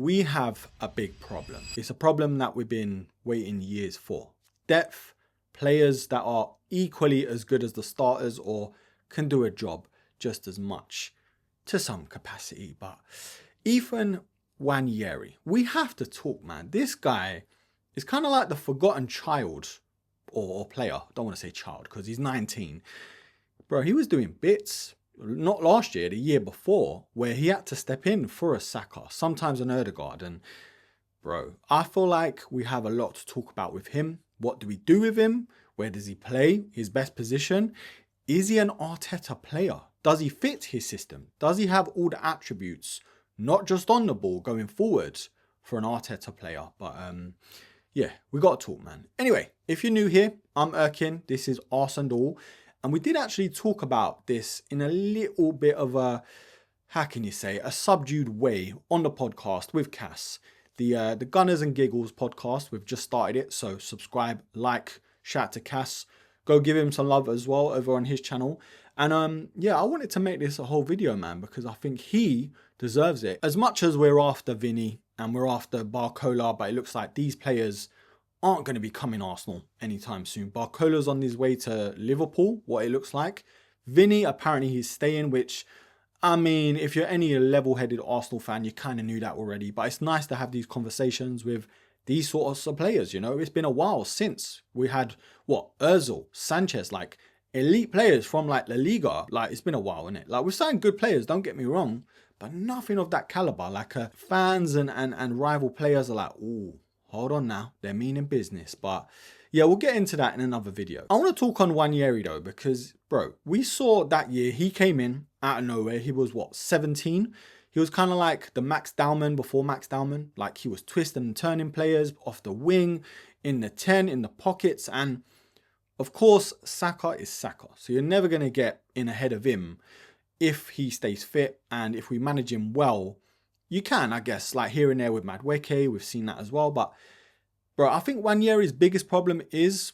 we have a big problem. It's a problem that we've been waiting years for. Depth, players that are equally as good as the starters or can do a job just as much to some capacity. But Ethan Nwaneri, we have to talk, man. This guy is kind of like the forgotten child or player. I don't want to say child because he's 19. Bro, he was doing bits, not last year, the year before, where he had to step in for a Saka, sometimes an Odegaard. And bro, I feel like we have a lot to talk about with him. What do we do with him? Where does he play? His best position? Is he an Arteta player? Does he fit his system? Does he have all the attributes, not just on the ball, going forward for an Arteta player? But yeah, we got to talk, man. Anyway, if you're new here, I'm Erkin. This is Arse and all. And we did actually talk about this in a little bit of a, how can you say, a subdued way on the podcast with Cass. The Gunners and Giggles podcast, we've just started it. So subscribe, like, shout out to Cass. Go give him some love as well over on his channel. And yeah, I wanted to make this a whole video, man, because I think he deserves it. As much as we're after Vinny and we're after Barcola, but it looks like these players aren't going to be coming Arsenal anytime soon. Barcola's on his way to Liverpool, what it looks like. Vinny, apparently he's staying, which, I mean, if you're any level-headed Arsenal fan, you kind of knew that already. But it's nice to have these conversations with these sorts of players, you know. It's been a while since we had, Ozil, Sanchez, like elite players from like La Liga. Like, it's been a while, isn't it? Like, we've signed good players, don't get me wrong, but nothing of that caliber. Like, fans and rival players are like, ooh, hold on now, they're meaning business. But yeah, we'll get into that in another video. I want to talk on Nwaneri though, because bro, we saw that year he came in out of nowhere. He was 17? He was kind of like the Max Dowman before Max Dowman. Like, he was twisting and turning players off the wing, in the 10, in the pockets. And of course, Saka is Saka. So you're never going to get in ahead of him if he stays fit. And if we manage him well, you can, I guess, like here and there with Madueke, we've seen that as well. But bro, I think Nwaneri's biggest problem is,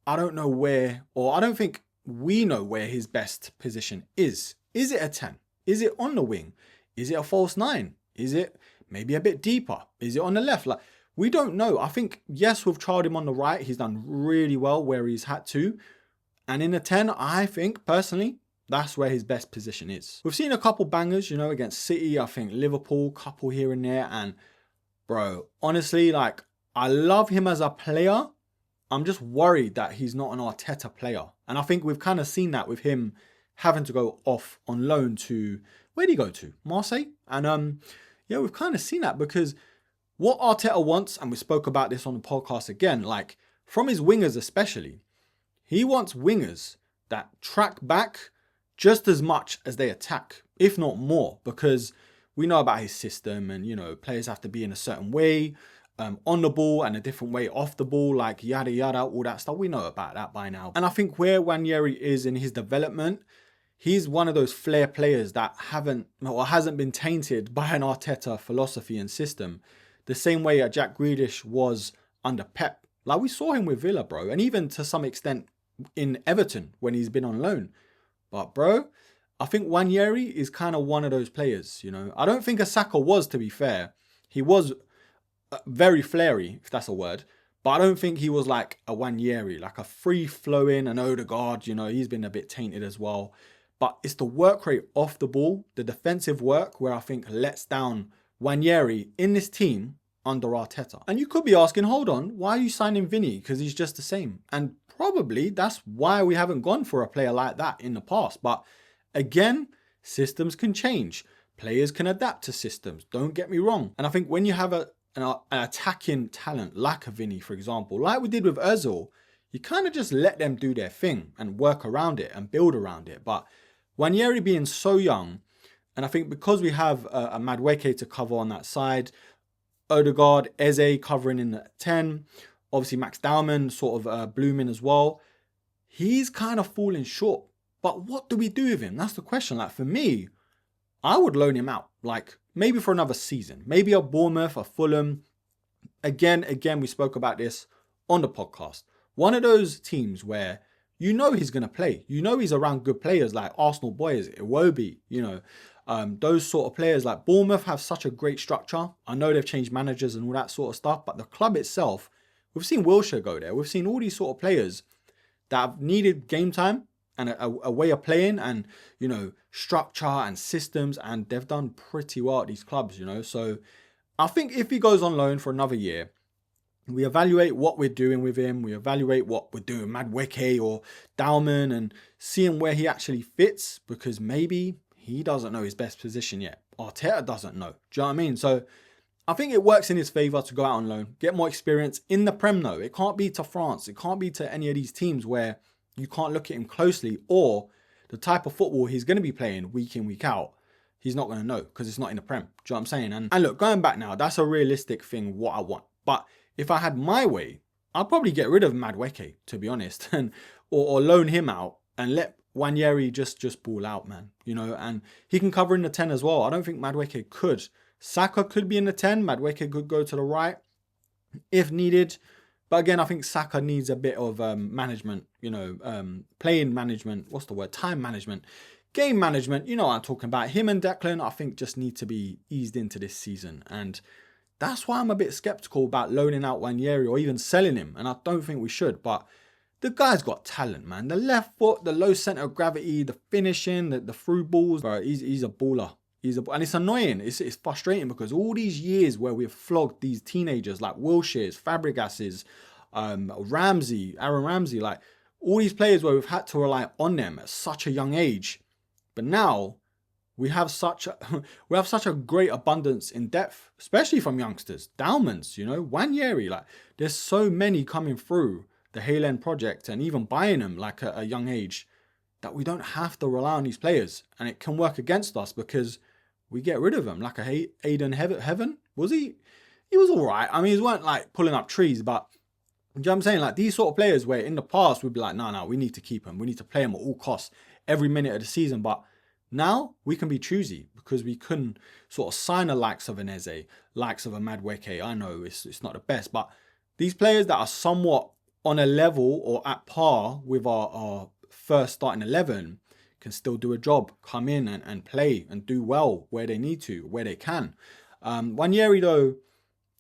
I don't know where, or I don't think we know where his best position is. Is it a 10? Is it on the wing? Is it a false 9? Is it maybe a bit deeper? Is it on the left? Like, we don't know. I think, yes, we've tried him on the right. He's done really well where he's had to. And in a 10, I think, personally, that's where his best position is. We've seen a couple bangers, you know, against City, I think Liverpool, couple here and there. And bro, honestly, like, I love him as a player. I'm just worried that he's not an Arteta player. And I think we've kind of seen that with him having to go off on loan to, where did he go to? Marseille? And yeah, we've kind of seen that because what Arteta wants, and we spoke about this on the podcast again, like from his wingers especially, he wants wingers that track back just as much as they attack, if not more, because we know about his system and, you know, players have to be in a certain way on the ball and a different way off the ball, like yada, yada, all that stuff. We know about that by now. And I think where Nwaneri is in his development, he's one of those flair players that hasn't been tainted by an Arteta philosophy and system, the same way a Jack Grealish was under Pep. Like, we saw him with Villa, bro, and even to some extent in Everton when he's been on loan. But bro, I think Nwaneri is kind of one of those players, you know. I don't think a Saka was, to be fair. He was very flary, if that's a word. But I don't think he was like a Nwaneri, like a free-flowing, an Odegaard, you know. He's been a bit tainted as well. But it's the work rate off the ball, the defensive work, where I think lets down Nwaneri in this team under Arteta. And you could be asking, hold on, why are you signing Vinny? Because he's just the same. And probably that's why we haven't gone for a player like that in the past. But again, systems can change. Players can adapt to systems. Don't get me wrong. And I think when you have an attacking talent like a Vinny, for example, like we did with Ozil, you kind of just let them do their thing and work around it and build around it. But Nwaneri being so young, and I think because we have a Madueke to cover on that side, Odegaard, Eze covering in the 10, obviously Max Dowman sort of blooming as well, he's kind of falling short. But what do we do with him? That's the question. Like, for me, I would loan him out, like maybe for another season, maybe a Bournemouth, a Fulham. Again, we spoke about this on the podcast. One of those teams where you know he's going to play. You know he's around good players like Arsenal boys, Iwobi, you know, Those sort of players like Bournemouth have such a great structure. I know they've changed managers and all that sort of stuff, but the club itself, we've seen Wilshere go there. We've seen all these sort of players that have needed game time and a way of playing and, you know, structure and systems, and they've done pretty well at these clubs, you know. So I think if he goes on loan for another year, we evaluate what we're doing with him. We evaluate what we're doing Madueke or Dalman and seeing where he actually fits, because maybe he doesn't know his best position yet. Arteta doesn't know. Do you know what I mean? So I think it works in his favour to go out on loan, get more experience in the Prem though. It can't be to France. It can't be to any of these teams where you can't look at him closely, or the type of football he's going to be playing week in, week out, he's not going to know because it's not in the Prem. Do you know what I'm saying? And look, going back now, that's a realistic thing, what I want. But if I had my way, I'd probably get rid of Madueke, to be honest, and or loan him out and let Nwaneri just ball out, man. You know, and he can cover in the 10 as well. I don't think Madueke could. Saka could be in the 10. Madueke could go to the right if needed. But again, I think Saka needs a bit of management, you know, playing management. What's the word? Time management. Game management. You know what I'm talking about. Him and Declan, I think, just need to be eased into this season. And that's why I'm a bit skeptical about loaning out Nwaneri or even selling him. And I don't think we should. But the guy's got talent, man. The left foot, the low centre of gravity, the finishing, the through balls. Bro, he's a baller. And it's annoying. It's frustrating because all these years where we've flogged these teenagers like Wilshere's, Fabregas's, Aaron Ramsey, like all these players where we've had to rely on them at such a young age. But now we have such a great abundance in depth, especially from youngsters. Dalmans, you know, Nwaneri, like there's so many coming through the Haaland project and even buying them like at a young age that we don't have to rely on these players, and it can work against us because we get rid of him. Like a Aiden Heaven, was he? He was all right. I mean, he weren't like pulling up trees, but you know what I'm saying? Like these sort of players where in the past we'd be like, no, we need to keep him. We need to play him at all costs every minute of the season. But now we can be choosy because we couldn't sort of sign the likes of an Eze, likes of a Madueke. I know it's not the best, but these players that are somewhat on a level or at par with our first starting 11 can still do a job, come in and play and do well where they need to, where they can. Nwaneri though,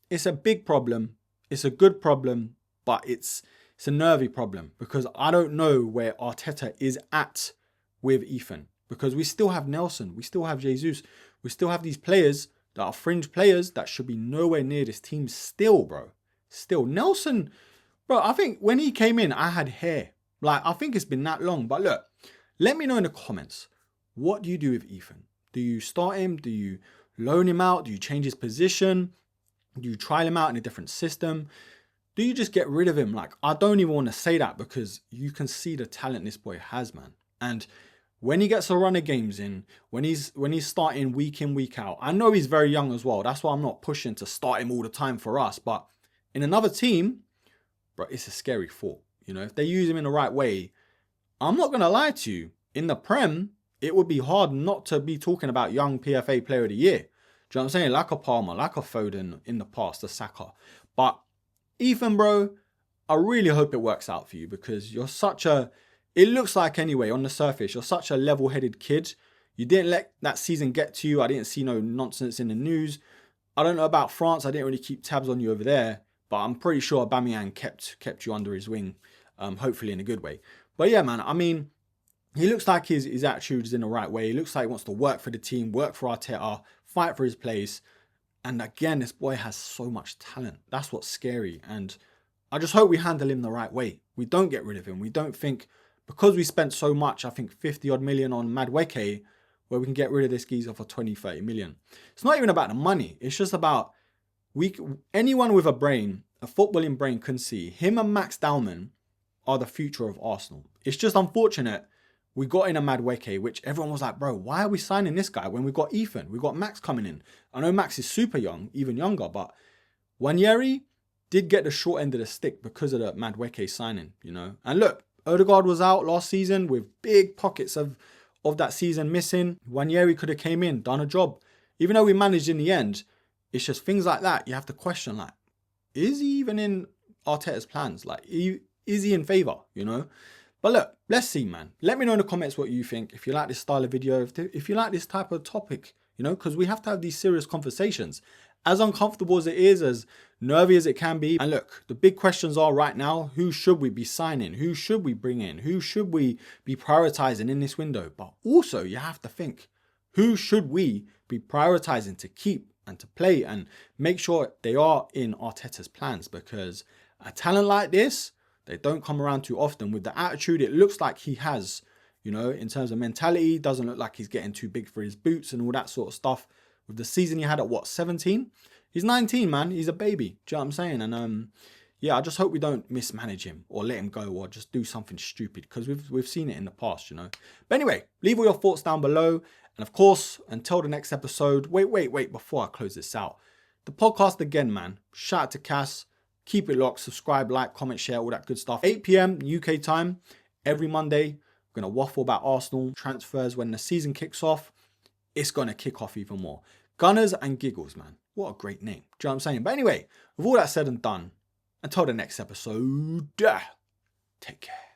it's a big problem. It's a good problem, but it's a nervy problem because I don't know where Arteta is at with Ethan, because we still have Nelson, we still have Jesus, we still have these players that are fringe players that should be nowhere near this team still, bro. Still, Nelson, bro, I think when he came in, I had hair. Like, I think it's been that long. But look, let me know in the comments, what do you do with Ethan? Do you start him? Do you loan him out? Do you change his position? Do you trial him out in a different system? Do you just get rid of him? Like, I don't even want to say that because you can see the talent this boy has, man. And when he gets a run of games in, when he's starting week in, week out, I know he's very young as well. That's why I'm not pushing to start him all the time for us. But in another team, bro, it's a scary thought. You know, if they use him in the right way, I'm not going to lie to you. In the Prem, it would be hard not to be talking about young PFA Player of the Year. Do you know what I'm saying? Like a Palmer, like a Foden in the past, a Saka. But Ethan, bro, I really hope it works out for you because you're such a... It looks like anyway, on the surface, you're such a level-headed kid. You didn't let that season get to you. I didn't see no nonsense in the news. I don't know about France. I didn't really keep tabs on you over there. But I'm pretty sure Aubameyang kept you under his wing, hopefully in a good way. But yeah, man, I mean, he looks like his attitude is in the right way. He looks like he wants to work for the team, work for Arteta, fight for his place. And again, this boy has so much talent. That's what's scary. And I just hope we handle him the right way. We don't get rid of him. We don't think, because we spent so much, I think 50 odd million on Madueke, where we can get rid of this geezer for 20, 30 million. It's not even about the money. It's just about... anyone with a brain, a footballing brain, can see him and Max Dalman are the future of Arsenal. It's just unfortunate we got in a Madueke, which everyone was like, bro, why are we signing this guy when we got Ethan? We got Max coming in. I know Max is super young, even younger, but Nwaneri did get the short end of the stick because of the Madueke signing, you know. And look, Odegaard was out last season with big pockets of that season missing. Nwaneri could have came in, done a job. Even though we managed in the end, it's just things like that you have to question, like, is he even in Arteta's plans? Like, is he in favour, you know? But look, let's see, man. Let me know in the comments what you think. If you like this style of video, if you like this type of topic, you know, because we have to have these serious conversations. As uncomfortable as it is, as nervy as it can be. And look, the big questions are right now, who should we be signing? Who should we bring in? Who should we be prioritizing in this window? But also you have to think, who should we be prioritizing to keep and to play and make sure they are in Arteta's plans? Because a talent like this, they don't come around too often. With the attitude it looks like he has, you know, in terms of mentality, doesn't look like he's getting too big for his boots and all that sort of stuff. With the season he had at what, 17? He's 19, man. He's a baby. Do you know what I'm saying? And yeah, I just hope we don't mismanage him or let him go or just do something stupid, because we've seen it in the past, you know. But anyway, leave all your thoughts down below. And of course, until the next episode, wait, before I close this out. The podcast again, man. Shout out to Cass. Keep it locked. Subscribe, like, comment, share, all that good stuff. 8 p.m. UK time every Monday. We're going to waffle about Arsenal transfers when the season kicks off. It's going to kick off even more. Gunners and Giggles, man. What a great name. Do you know what I'm saying? But anyway, with all that said and done, until the next episode, take care.